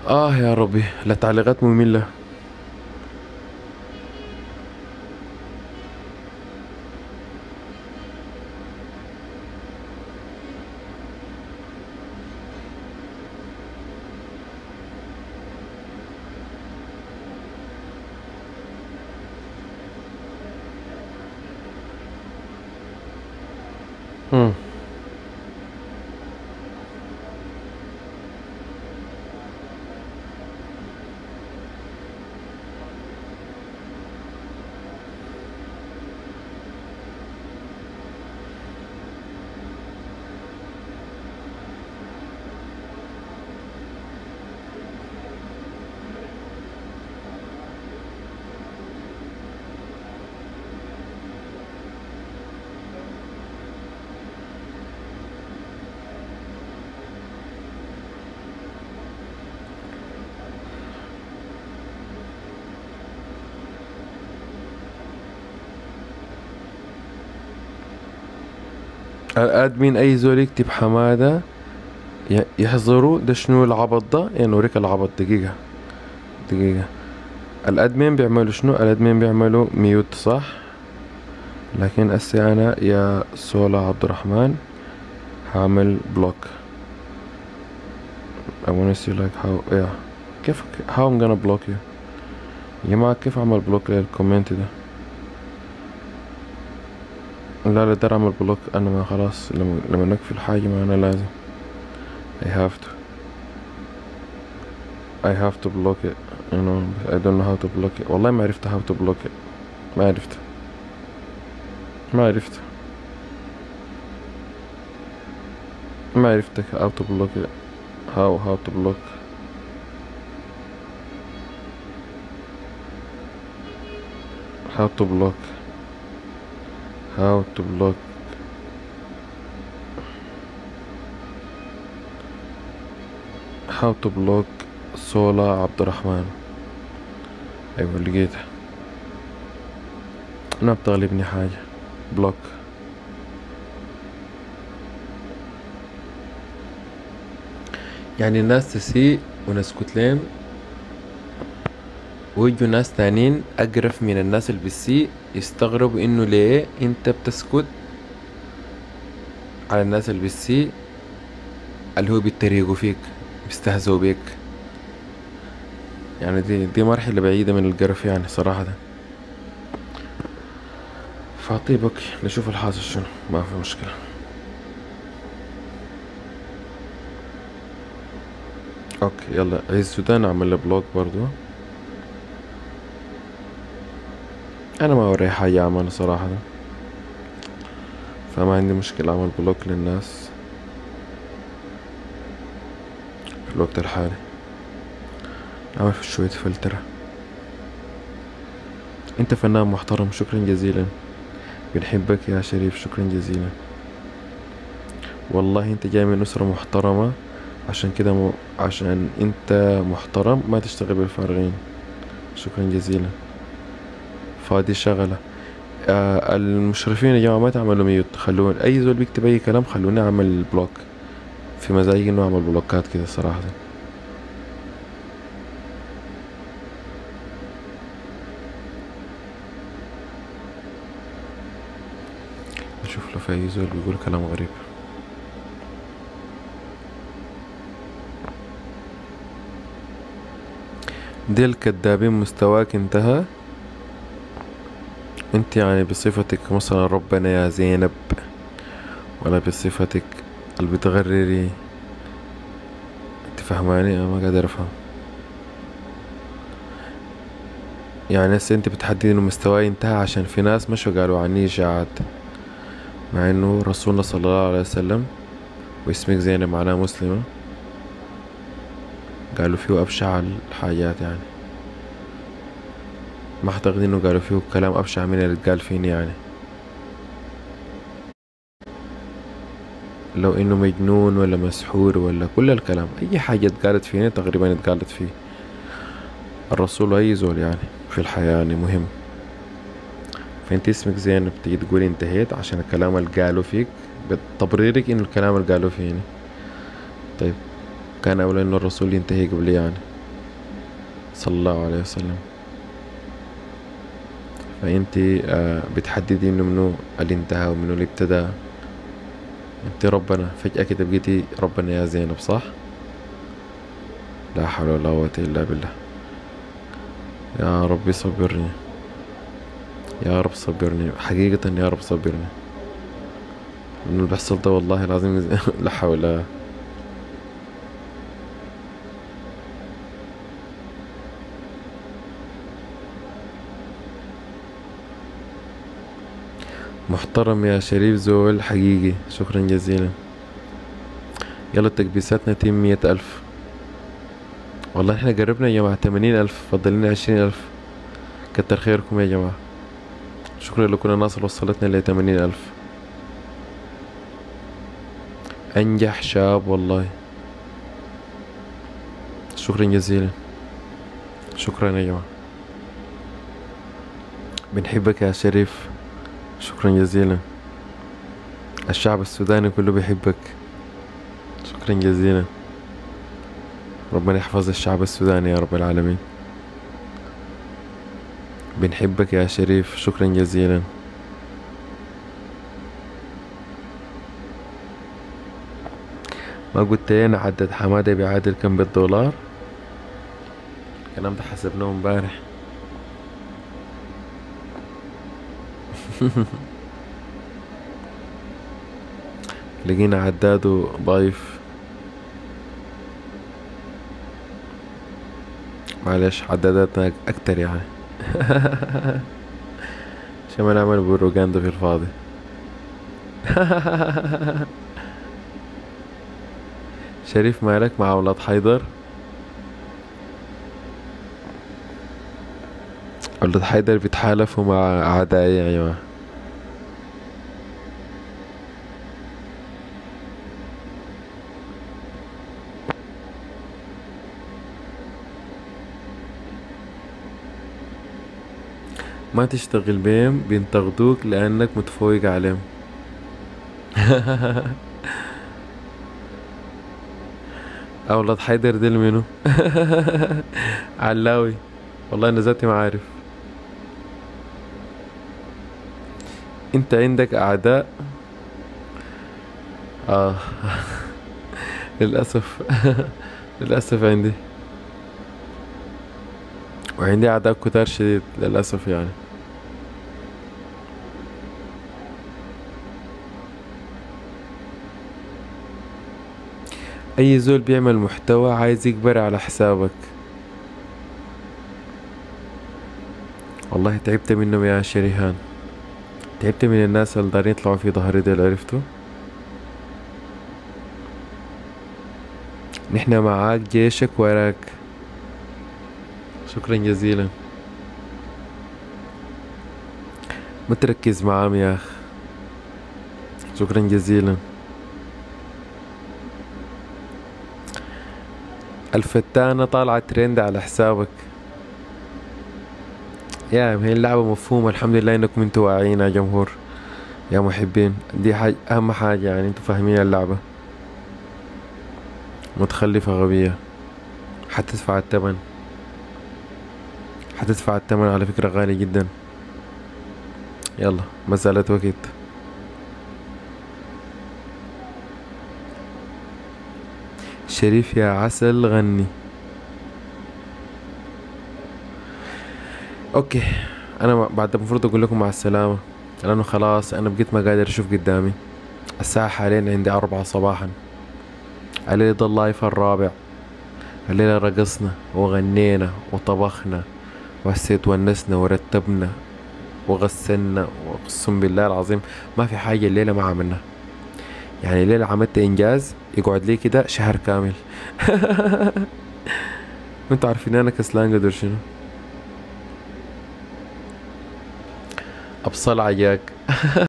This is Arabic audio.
يا ربي، لا تعليقات مملة. مم. الادمين اي زول يكتب حمادة يحذروا. ده شنو العبط ده؟ يعني نوريك العبط. دقيقة دقيقة. الادمين بيعملوا شنو؟ الادمين بيعملوا ميوت، صح؟ لكن اسي انا يا سولا عبد الرحمن هعمل بلوك. I wanna see like how كيف how I'm gonna block you يا جماعة. كيف اعمل بلوك للكومنت ده؟ لا لا، ده اعمل بلوك انا. ما خلاص، لما نقفل حاجة ما انا لازم I have to block it. You know, I don't know how to block it. والله ما عرفت how to block it. ما عرفت ما عرفت ما عرفت how to block it. how to block. how to block how to block how to block سولا عبد الرحمن. ايوه لقيتها. انا بتغلبني حاجة. بلوك. يعني الناس تسيء ونسكت لهم، ويجوا ناس تانيين أقرف من الناس اللي بتسيء يستغربوا إنه ليه أنت بتسكت على الناس اللي بتسيء، اللي هو بيتريقوا فيك، بيستهزئوا بيك. يعني دي مرحلة بعيدة من القرف يعني صراحة. فطيبك نشوف الحاصل شنو، ما في مشكلة. اوكي يلا. عز السودان اعمل له بلوك برضو. انا ما وري حاجة اعمل صراحة، فما عندي مشكلة اعمل بلوك للناس في الوقت الحالي. اعمل في شوية فلترة. انت فنان محترم، شكرا جزيلا. بنحبك يا شريف، شكرا جزيلا. والله انت جاي من اسرة محترمة، عشان كده عشان انت محترم ما تشتغل بالفارغين. شكرا جزيلا. فادي شغلة. المشرفين يا جماعة ما تعملوا ميوت، خلون اي زول بيكتب اي كلام خلوني اعمل بلوك. في مزاجي انه اعمل بلوكات كده صراحة. نشوف له في اي زول بيقول كلام غريب. دي الكدابين مستواك انتهى. انت يعني بصفتك مثلا ربنا يا زينب، ولا بصفتك اللي بتغرري؟ انت فهماني؟ انا ما قادر افهم. يعني هسه انت بتحددي انه مستواي انتهى عشان في ناس مشوا قالوا عني اشاعات، مع انه رسولنا صلى الله عليه وسلم واسمك زينب معناه مسلمة قالوا فيه ابشع الحاجات. يعني ما اعتقد انه قالوا فيه كلام ابشع من اللي اتقال فيني. يعني لو انه مجنون ولا مسحور ولا كل الكلام، اي حاجة اتقالت فيني تقريبا اتقالت فيه الرسول. اي زول يعني في الحياة يعني مهم. فانت اسمك زينب تيجي تقولي انتهيت عشان الكلام اللي قالوا فيك، بتبريرك انه الكلام اللي قالوا فيني. طيب كان اولى انه الرسول ينتهي قبلي يعني. صلى الله عليه وسلم. فانت بتحددي انه منو اللي انتهى ومنو اللي ابتدى. انت ربنا فجأة كده بقيتي ربنا يا زينب، صح؟ لا حول ولا قوة الا بالله. يا ربي صبرني، يا رب صبرني حقيقة، يا رب صبرني، لأنه اللي بيحصل ده والله العظيم لا حول. محترم يا شريف زول حقيقي، شكرا جزيلا. يلا تكبيساتنا تيم 100,000. والله احنا قربنا يا جماعة 80,000، فضل لنا 20,000. كتر خيركم يا جماعة، شكرا لكل الناس اللي وصلتنا ل 80,000. أنجح شاب والله، شكرا جزيلا، شكرا يا جماعة. بنحبك يا شريف، شكرا جزيلا. الشعب السوداني كله بيحبك، شكرا جزيلا. ربنا يحفظ الشعب السوداني يا رب العالمين. بنحبك يا شريف، شكرا جزيلا. ما قلت لنا عدد حمادة بيعادل كم بالدولار؟ الكلام ده حسبناه امبارح. لقينا عداده ضعيف، معلش عداداتنا اكتر يعني. عشان ما نعمل بروباغندا في الفاضي. شريف مالك مع أولاد حيدر؟ أولاد حيدر بيتحالفوا مع أعدائي يا جماعة. ما تشتغل بيهم بينتقدوك لأنك متفوق عليهم. أولاد حيدر ديل منو؟ علاوي، والله أنا ذاتي ما عارف. أنت عندك أعداء؟ آه. للأسف. للأسف عندي، وعندي أعداء كتار شديد للأسف يعني. أي زول بيعمل محتوى عايز يكبر على حسابك. والله تعبت منهم يا شريهان، تعبت من الناس اللي دارين يطلعوا في ظهري ديل، عرفتوا؟ نحنا معاك، جيشك وراك. شكرا جزيلا. ما تركز معاهم يا أخ، شكرا جزيلا. الفتانة طالعة ترند على حسابك. يا هي اللعبة مفهومة، الحمد لله انكم انتوا واعيين يا جمهور، يا محبين، دي حاجة اهم حاجة يعني، انتوا فاهمين اللعبة. متخلفة غبية، حتدفع الثمن، حتدفع الثمن على فكرة غالي جدا. يلا مسألة وقت. شريف يا عسل غني. اوكي، انا بعد المفروض اقول لكم مع السلامة، لانه خلاص انا بقيت ما قادر اشوف قدامي. الساعة حاليا عندي 4 صباحا، الليلة ده اللايف الرابع. الليلة رقصنا وغنينا وطبخنا وهسيت ونسنا ورتبنا وغسلنا، واقسم بالله العظيم ما في حاجة الليلة ما عملنا. يعني الليلة عملت انجاز يقعد لي كده شهر كامل. انتوا عارفين انا كسلان قدر شنو. ابصل عجاك.